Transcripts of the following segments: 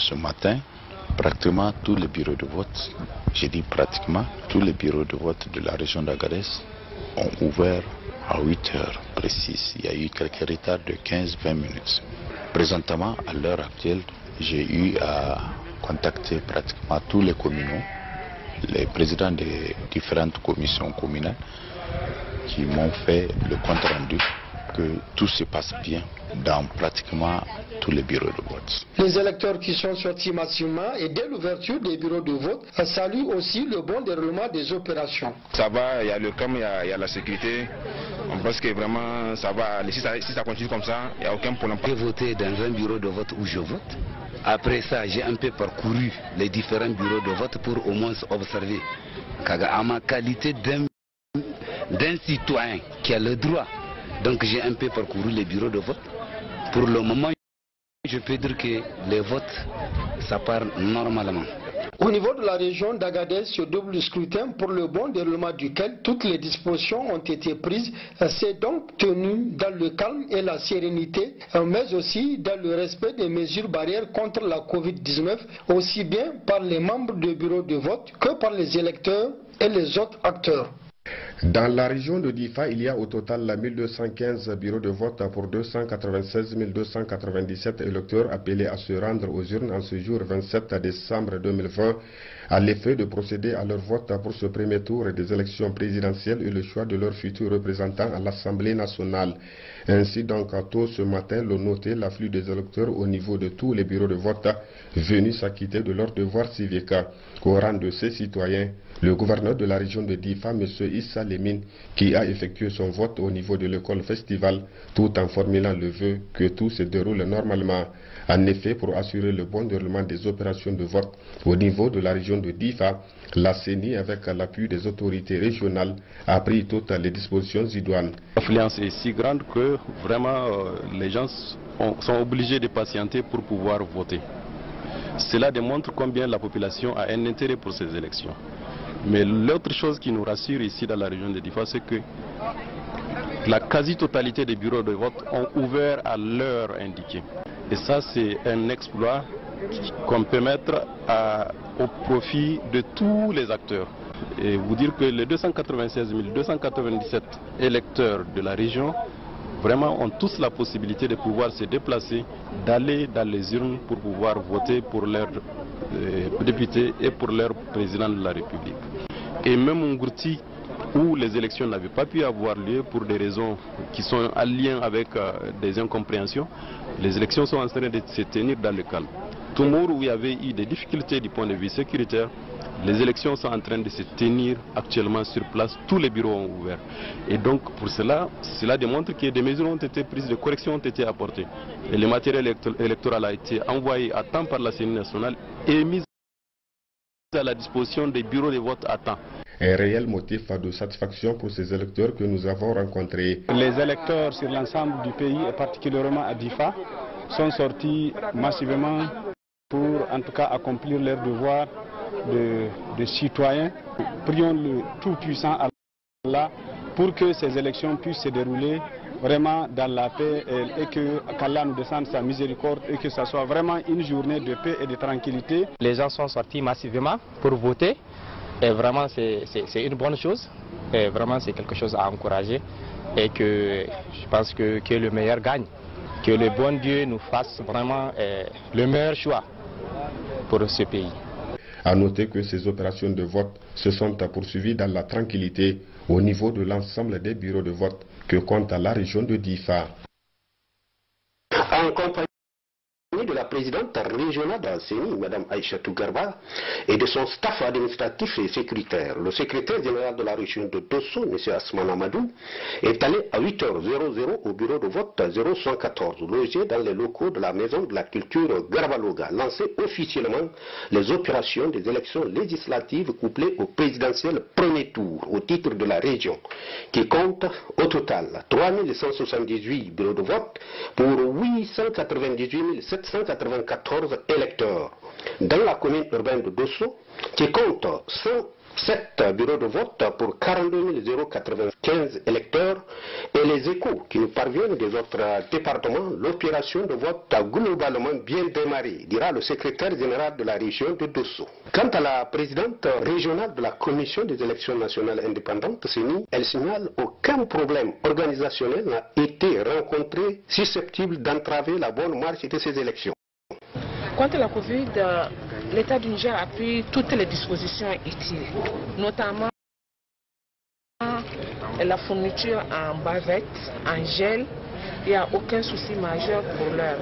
ce matin, pratiquement tous les bureaux de vote, j'ai dit pratiquement tous les bureaux de vote de la région d'Agadez ont ouvert à 8 heures précises. Il y a eu quelques retards de 15-20 minutes. Présentement, à l'heure actuelle, j'ai eu à contacter pratiquement tous les communaux, les présidents des différentes commissions communales qui m'ont fait le compte rendu que tout se passe bien dans pratiquement tous les bureaux de vote. Les électeurs qui sont sortis massivement et dès l'ouverture des bureaux de vote saluent aussi le bon déroulement des opérations. Ça va, il y a le calme, il y a la sécurité. On pense que vraiment ça va, si ça continue comme ça, il n'y a aucun problème. J'ai voté dans un bureau de vote où je vote. Après ça, j'ai un peu parcouru les différents bureaux de vote pour au moins observer. À ma qualité d'un citoyen qui a le droit. Donc j'ai un peu parcouru les bureaux de vote. Pour le moment, je peux dire que les votes, ça part normalement. Au niveau de la région d'Agadez, ce double scrutin pour le bon déroulement duquel toutes les dispositions ont été prises, s'est donc tenu dans le calme et la sérénité, mais aussi dans le respect des mesures barrières contre la Covid-19, aussi bien par les membres du bureau de vote que par les électeurs et les autres acteurs. Dans la région de Difa, il y a au total 1215 bureaux de vote pour 296 297 électeurs appelés à se rendre aux urnes en ce jour 27 décembre 2020 à l'effet de procéder à leur vote pour ce premier tour des élections présidentielles et le choix de leurs futurs représentants à l'Assemblée nationale. Ainsi donc, tôt ce matin, l'on notait l'afflux des électeurs au niveau de tous les bureaux de vote venus s'acquitter de leurs devoirs civiques. Au rang de ces citoyens, le gouverneur de la région de Difa, M. Issa Lemine, qui a effectué son vote au niveau de l'école festival, tout en formulant le vœu que tout se déroule normalement. En effet, pour assurer le bon déroulement des opérations de vote au niveau de la région de Difa, la CENI, avec l'appui des autorités régionales, a pris toutes les dispositions idoines. L'affluence est si grande que vraiment les gens sont obligés de patienter pour pouvoir voter. Cela démontre combien la population a un intérêt pour ces élections. Mais l'autre chose qui nous rassure ici dans la région de Difa, c'est que la quasi-totalité des bureaux de vote ont ouvert à l'heure indiquée. Et ça, c'est un exploit qu'on peut mettre au profit de tous les acteurs. Et vous dire que les 296 297 électeurs de la région vraiment ont tous la possibilité de pouvoir se déplacer, d'aller dans les urnes pour pouvoir voter pour leurs députés et pour leur président de la République. Et même en Gourti, où les élections n'avaient pas pu avoir lieu pour des raisons qui sont en lien avec des incompréhensions, les élections sont en train de se tenir dans le calme. Toumour, où il y avait eu des difficultés du point de vue sécuritaire, les élections sont en train de se tenir actuellement sur place, tous les bureaux ont ouvert. Et donc pour cela démontre que des mesures ont été prises, des corrections ont été apportées. Et le matériel électoral a été envoyé à temps par la CENI nationale et mis à la disposition des bureaux de vote à temps. Un réel motif de satisfaction pour ces électeurs que nous avons rencontrés. Les électeurs sur l'ensemble du pays, et particulièrement à Difa, sont sortis massivement pour en tout cas accomplir leur devoir de citoyens. Prions le Tout-Puissant Allah pour que ces élections puissent se dérouler vraiment dans la paix et qu'Allah nous descende sa miséricorde et que ce soit vraiment une journée de paix et de tranquillité. Les gens sont sortis massivement pour voter et vraiment c'est une bonne chose et vraiment c'est quelque chose à encourager et que je pense que le meilleur gagne, que le bon Dieu nous fasse vraiment le meilleur choix pour ce pays. À noter que ces opérations de vote se sont poursuivies dans la tranquillité au niveau de l'ensemble des bureaux de vote que compte la région de Difa. En compagnie de la présidente régionale de la CENI, Mme Aïchatou Garba, et de son staff administratif et sécuritaire, le secrétaire général de la région de Dosso, M. Asman Amadou, est allé à 8h00 au bureau de vote 0114, logé dans les locaux de la Maison de la Culture Garbaloga, lancé officiellement les opérations des élections législatives couplées au présidentiel premier tour au titre de la région, qui compte au total 3178 bureaux de vote pour 898 794 électeurs. Dans la commune urbaine de Dosso, qui compte 7 bureaux de vote pour 42 095 électeurs et les échos qui nous parviennent des autres départements, l'opération de vote a globalement bien démarré, dira le secrétaire général de la région de Dosso. Quant à la présidente régionale de la commission des élections nationales indépendantes, CENI, elle signale aucun problème organisationnel n'a été rencontré susceptible d'entraver la bonne marche de ces élections. Quant à la Covid, l'État du Niger a pris toutes les dispositions utiles, notamment la fourniture en bavette, en gel. Il n'y a aucun souci majeur pour l'heure.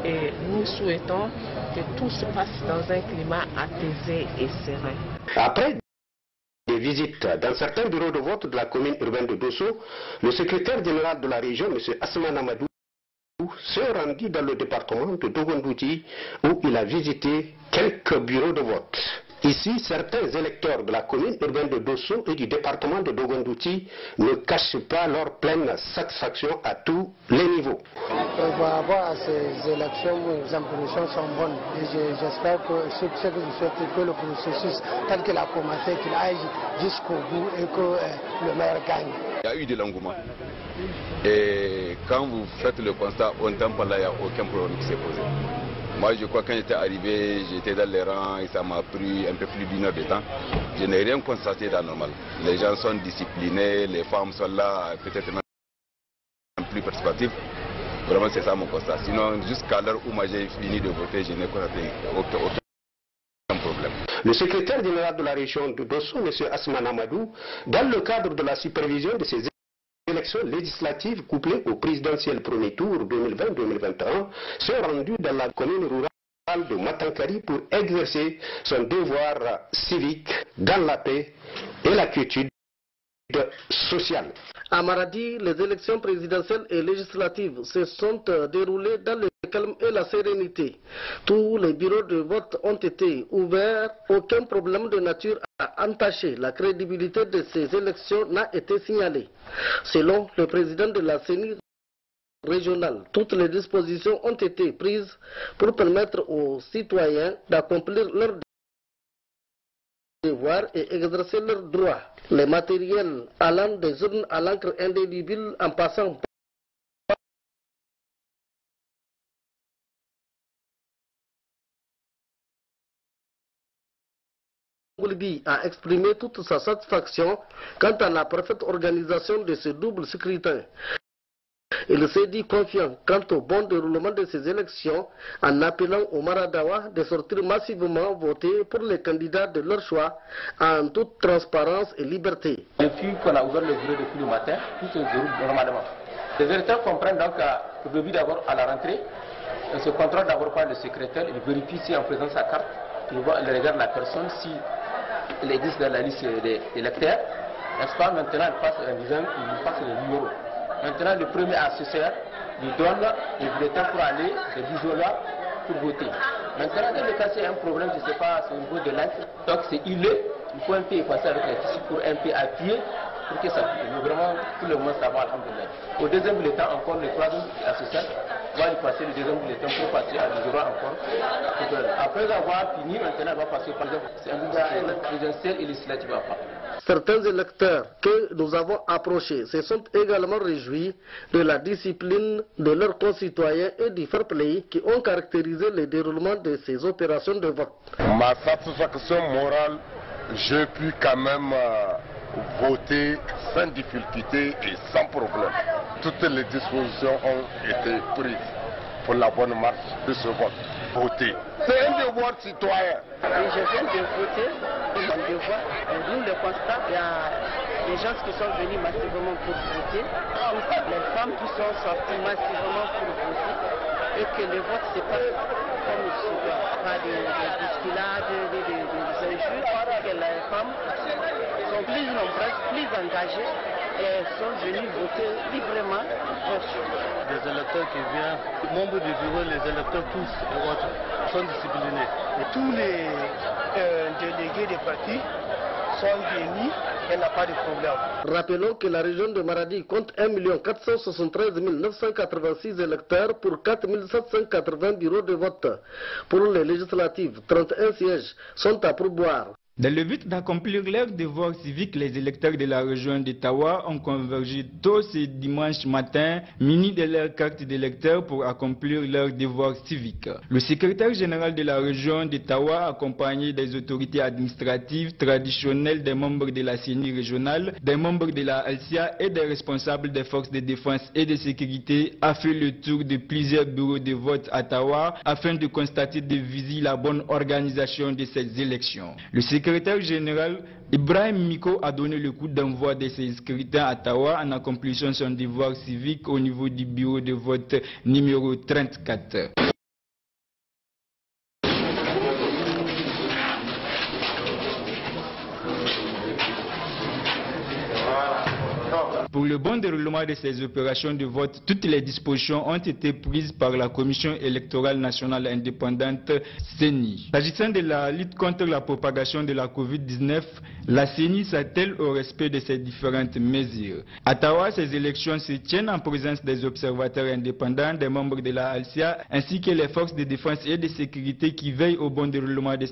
Et nous souhaitons que tout se passe dans un climat apaisé et serein. Après des visites dans certains bureaux de vote de la commune urbaine de Dosso, le secrétaire général de la région, M. Asman Amadou, s'est rendu dans le département de Dogondouti où il a visité quelques bureaux de vote. Ici, certains électeurs de la commune urbaine de Dosso et du département de Dogondouti ne cachent pas leur pleine satisfaction à tous les niveaux. Par rapport à ces élections, les impressions sont bonnes. Et j'espère que ce que je souhaite, que le processus tel qu'il a commencé, qu'il aille jusqu'au bout et que le maire gagne. Il y a eu de l'engouement. Et quand vous faites le constat, on temps par là, il n'y a aucun problème qui s'est posé. Moi, je crois que quand j'étais arrivé, j'étais dans les rangs et ça m'a pris un peu plus d'1 heure de temps. Je n'ai rien constaté d'anormal. Les gens sont disciplinés, les femmes sont là, peut-être même plus participatives. Vraiment, c'est ça mon constat. Sinon, jusqu'à l'heure où moi j'ai fini de voter, je n'ai constaté aucun problème. Le secrétaire général de la région de Dosso, M. Asman Amadou, dans le cadre de la supervision de ces élections législatives couplées au présidentiel premier tour 2020-2021, s'est rendu dans la commune rurale de Matankari pour exercer son devoir civique dans la paix et la quiétude sociale. À Maradi, les élections présidentielles et législatives se sont déroulées dans le calme et la sérénité. Tous les bureaux de vote ont été ouverts. Aucun problème de nature à entacher la crédibilité de ces élections n'a été signalé. Selon le président de la CENI régionale, toutes les dispositions ont été prises pour permettre aux citoyens d'accomplir leurs devoirs et exercer leurs droits. Les matériels allant des urnes à l'encre indélébile en passant Goulbi a exprimé toute sa satisfaction quant à la parfaite organisation de ce double scrutin. Il s'est dit confiant quant au bon déroulement de ces élections en appelant aux Maradawa de sortir massivement voter pour les candidats de leur choix en toute transparence et liberté. Depuis qu'on a ouvert le bureau depuis le matin, tout se déroule normalement. Les électeurs comprennent donc le début d'abord à la rentrée. On se contrôle d'abord par le secrétaire, il vérifie si en présence sa carte, il regarde la personne, si il existe dans la liste des électeurs. N'est-ce pas? Maintenant, il passe un examen, il passe le numéro. Maintenant, le premier assesseur lui donne le bulletin pour aller de l'isola pour voter. Maintenant, dans le cas c'est un problème, je ne sais pas, c'est au niveau de l'encre, donc c'est huilé, il faut un peu effacer avec les tissus pour un peu appuyer pour que ça puisse. Mais vraiment, tout le monde ça va, alhamdoulilah. Au deuxième bulletin, encore le troisième assesseur va lui passer le deuxième bulletin pour passer à l'isola encore. Après avoir fini, maintenant, il va passer par exemple, c'est un bulletin présidentiel et législatif à part. Certains électeurs que nous avons approchés se sont également réjouis de la discipline de leurs concitoyens et du fair play qui ont caractérisé le déroulement de ces opérations de vote. Ma satisfaction morale, j'ai pu quand même voter sans difficulté et sans problème. Toutes les dispositions ont été prises pour la bonne marche de ce vote. Voter. C'est un devoir citoyen. Je viens de voter, c'est mon devoir. Nous le constat, il y a des gens qui sont venus massivement pour voter, les femmes qui sont sorties massivement pour voter, et que le vote se passe comme il se doit. Pas de bousculades, des injures, que les femmes sont plus nombreuses, plus engagées et sont venues voter librement. Des électeurs qui viennent, membres du bureau, les électeurs tous et autres sont disciplinés. Et tous les délégués des partis sont venus et il n'y a pas de problème. Rappelons que la région de Maradi compte 1 473 986 électeurs pour 4 780 bureaux de vote. Pour les législatives, 31 sièges sont à pourboire. Dans le but d'accomplir leur devoir civique, les électeurs de la région d'Ottawa ont convergé tôt ce dimanche matin, munis de leur carte d'électeur pour accomplir leur devoir civique. Le secrétaire général de la région d'Ottawa, accompagné des autorités administratives traditionnelles, des membres de la CENI régionale, des membres de la ALSIA et des responsables des forces de défense et de sécurité, a fait le tour de plusieurs bureaux de vote à Ottawa afin de constater de visu la bonne organisation de ces élections. Le secrétaire général Ibrahim Miko a donné le coup d'envoi de ces scrutins à Ottawa en accomplissant son devoir civique au niveau du bureau de vote numéro 34. Pour le bon déroulement de ces opérations de vote, toutes les dispositions ont été prises par la Commission électorale nationale indépendante CENI. S'agissant de la lutte contre la propagation de la COVID-19, la CENI s'attelle au respect de ces différentes mesures. À Ottawa, ces élections se tiennent en présence des observateurs indépendants, des membres de la ALSIA, ainsi que les forces de défense et de sécurité qui veillent au bon déroulement de